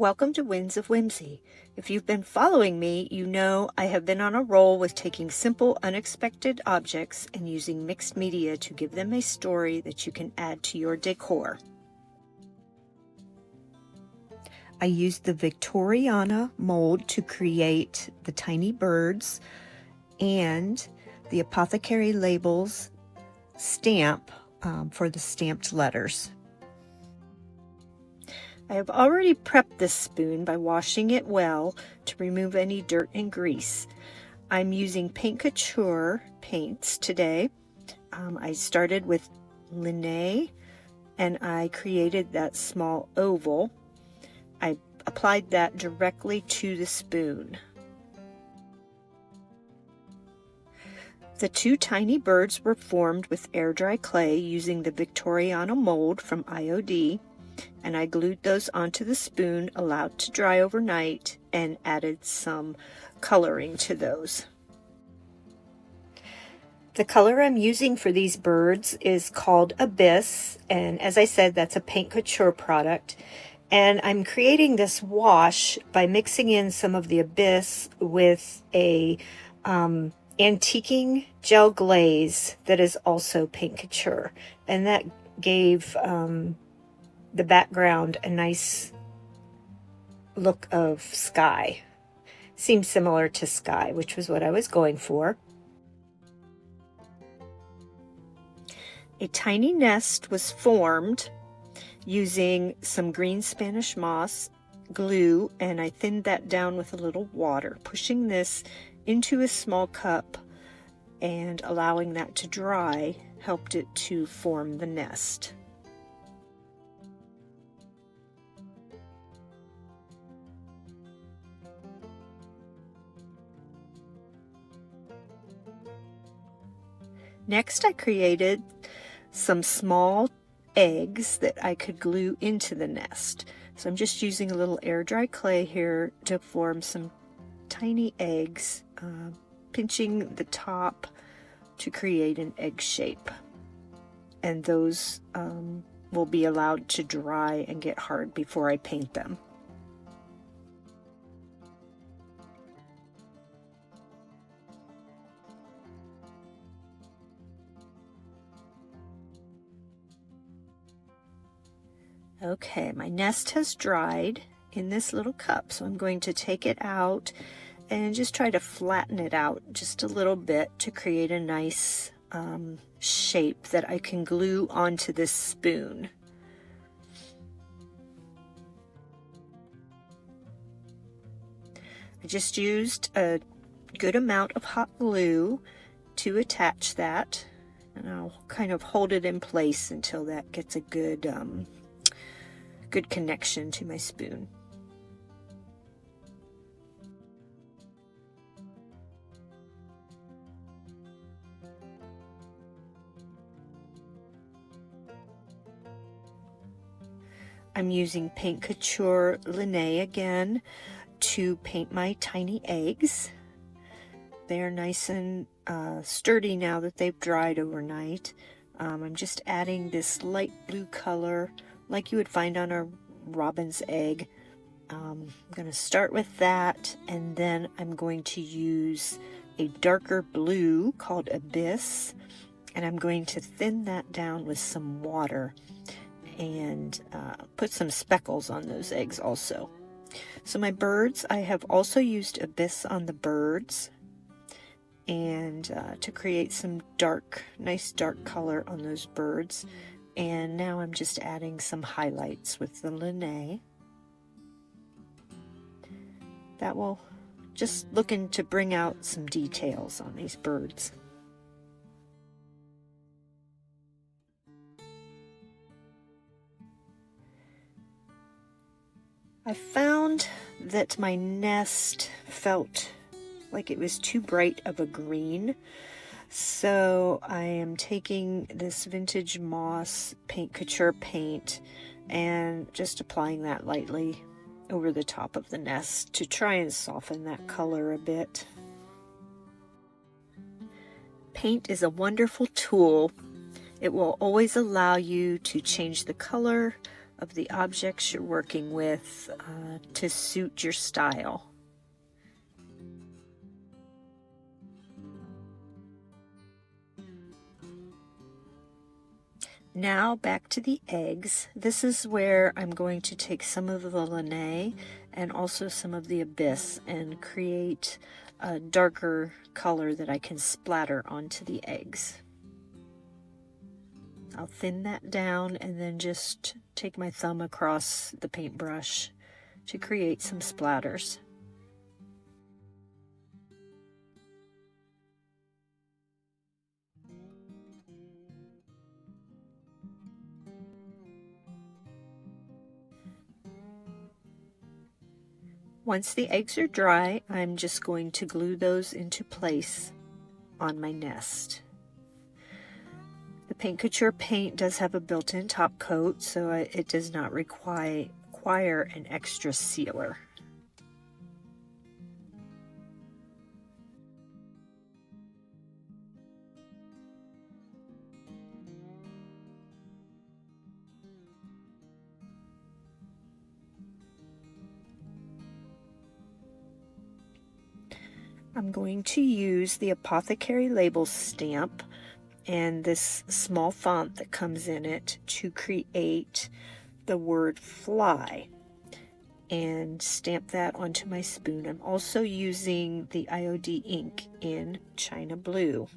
Welcome to Winds of Whimsy. If you've been following me, you know I have been on a roll with taking simple, unexpected objects and using mixed media to give them a story that you can add to your decor. I used the Victoriana mold to create the tiny birds and the Apothecary Labels stamp for the stamped letters. I have already prepped this spoon by washing it well to remove any dirt and grease. I'm using Paint Couture paints today. I started with Linnea and I created that small oval. I applied that directly to the spoon. The two tiny birds were formed with air dry clay using the Victoriana mold from IOD. And I glued those onto the spoon, allowed to dry overnight, and added some coloring to those. The color I'm using for these birds is called Abyss, and as I said, that's a Paint Couture product. And I'm creating this wash by mixing in some of the Abyss with a antiquing gel glaze that is also Paint Couture, and that gave the background a nice look of sky. Seems similar to sky, which was what I was going for. A tiny nest was formed using some green Spanish moss glue, and I thinned that down with a little water, pushing this into a small cup and allowing that to dry helped it to form the nest. Next, I created some small eggs that I could glue into the nest. So I'm just using a little air dry clay here to form some tiny eggs, pinching the top to create an egg shape. And those will be allowed to dry and get hard before I paint them. Okay, my nest has dried in this little cup, so I'm going to take it out and just try to flatten it out just a little bit to create a nice shape that I can glue onto this spoon. I just used a good amount of hot glue to attach that, and I'll kind of hold it in place until that gets a good connection to my spoon. I'm using Paint Couture Linnea again to paint my tiny eggs. They're nice and sturdy now that they've dried overnight. I'm just adding this light blue color like you would find on a robin's egg. I'm going to start with that, and then I'm going to use a darker blue called Abyss, and I'm going to thin that down with some water and put some speckles on those eggs also. So my birds, I have also used Abyss on the birds and to create some nice dark color on those birds. And now I'm just adding some highlights with the Linnea. That will just looking to bring out some details on these birds. I found that my nest felt like it was too bright of a green. So I am taking this vintage moss Paint Couture paint and just applying that lightly over the top of the nest to try and soften that color a bit. Paint is a wonderful tool. It will always allow you to change the color of the objects you're working with to suit your style. Now back to the eggs. This is where I'm going to take some of the Linnea and also some of the Abyss and create a darker color that I can splatter onto the eggs. I'll thin that down and then just take my thumb across the paintbrush to create some splatters. Once the eggs are dry, I'm just going to glue those into place on my nest. The Paint Couture paint does have a built-in top coat, so it does not require an extra sealer. I'm going to use the Apothecary label stamp and this small font that comes in it to create the word fly and stamp that onto my spoon. I'm also using the IOD ink in China Blue.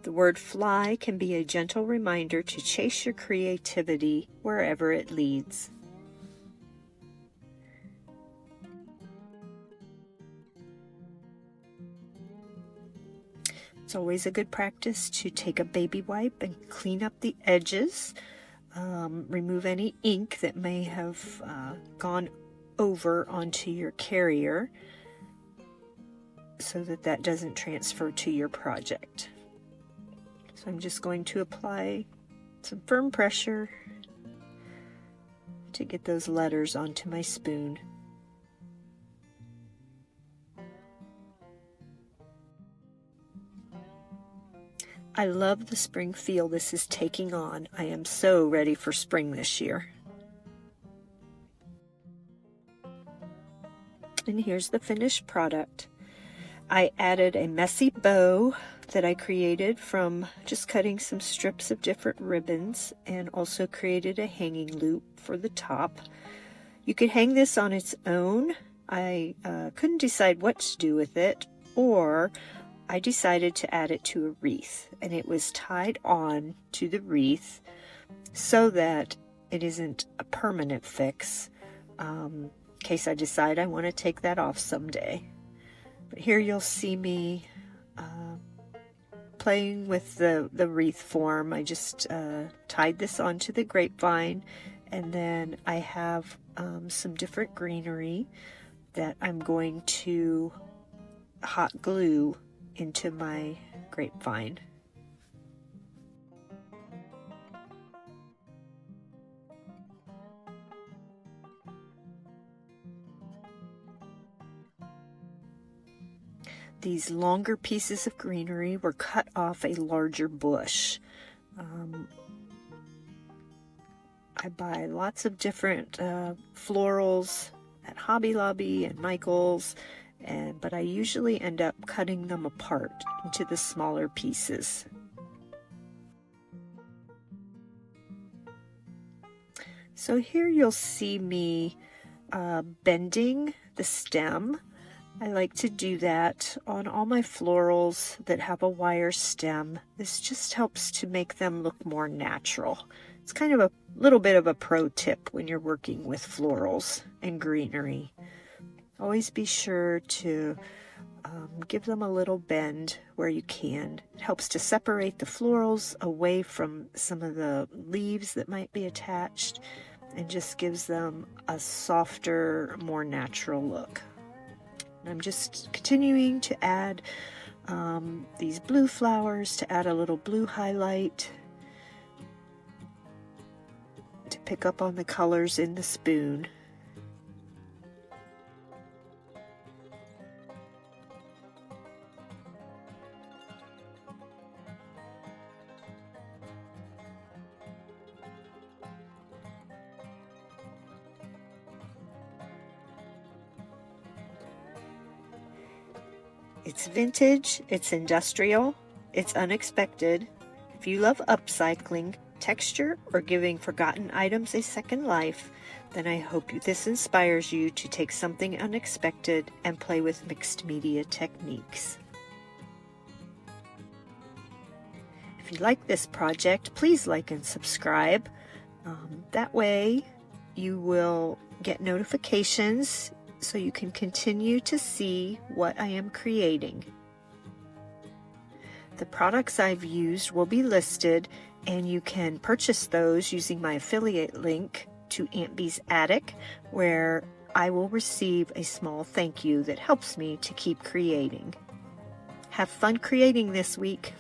The word fly can be a gentle reminder to chase your creativity wherever it leads. It's always a good practice to take a baby wipe and clean up the edges, remove any ink that may have gone over onto your carrier so that that doesn't transfer to your project. So I'm just going to apply some firm pressure to get those letters onto my spoon. I love the spring feel this is taking on. I am so ready for spring this year. And here's the finished product. I added a messy bow that I created from just cutting some strips of different ribbons, and also created a hanging loop for the top. You could hang this on its own. I couldn't decide what to do with it, or I decided to add it to a wreath, and it was tied on to the wreath so that it isn't a permanent fix, in case I decide I want to take that off someday. But here you'll see me playing with the wreath form. I just tied this onto the grapevine, and then I have some different greenery that I'm going to hot glue into my grapevine. These longer pieces of greenery were cut off a larger bush. I buy lots of different florals at Hobby Lobby and Michael's, but I usually end up cutting them apart into the smaller pieces. So here you'll see me bending the stem. I like to do that on all my florals that have a wire stem. This just helps to make them look more natural. It's kind of a little bit of a pro tip when you're working with florals and greenery. Always be sure to give them a little bend where you can. It helps to separate the florals away from some of the leaves that might be attached, and just gives them a softer, more natural look. And I'm just continuing to add these blue flowers to add a little blue highlight, to pick up on the colors in the spoon. It's vintage, it's industrial, it's unexpected. If you love upcycling, texture, or giving forgotten items a second life, then I hope this inspires you to take something unexpected and play with mixed media techniques. If you like this project, please like and subscribe. That way you will get notifications so you can continue to see what I am creating. The products I've used will be listed, and you can purchase those using my affiliate link to Aunt Bee's Attic, where I will receive a small thank you that helps me to keep creating. Have fun creating this week.